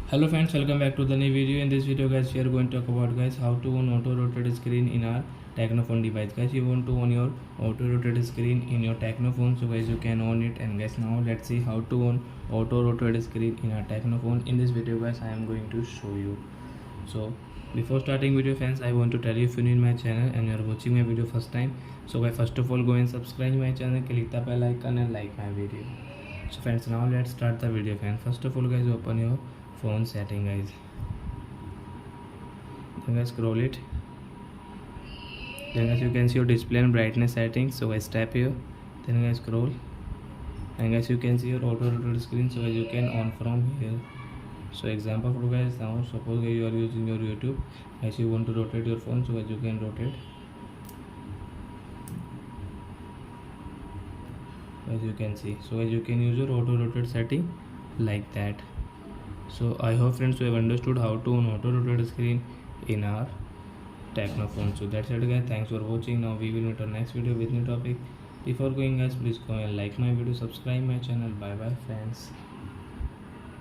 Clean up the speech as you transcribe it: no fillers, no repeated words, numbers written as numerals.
Hello friends, welcome back to the new video. In this video guys, we are going to talk about guys how to on auto rotate screen in our Tecno phone device. Guys, you want to on your auto rotate screen in your Tecno phone, so guys you can on it. And guys, now let's see how to on auto rotate screen in our Tecno phone. In this video guys, I am going to show you. So before starting video friends, I want to tell you, if you new in my channel and you are watching my video first time, so guys first of all go and subscribe my channel, click the bell icon and like my video. So friends, now let's start the video friends. First of all guys, open your phone setting guys, then guys scroll it, then guys you can see your display and brightness settings. So guys tap here, then guys scroll, and guys you can see your auto rotate screen. So guys you can on from here. So example for guys, now suppose you are using your YouTube, as you want to rotate your phone, so guys you can rotate, as you can see. So as you can use your auto rotate setting like that. So I hope friends you have understood how to on auto rotate screen in our Tecno phone. So that's it guys, thanks for watching. Now we will meet our next video with new topic. Before going guys, please go and like my video, subscribe my channel. Bye bye friends.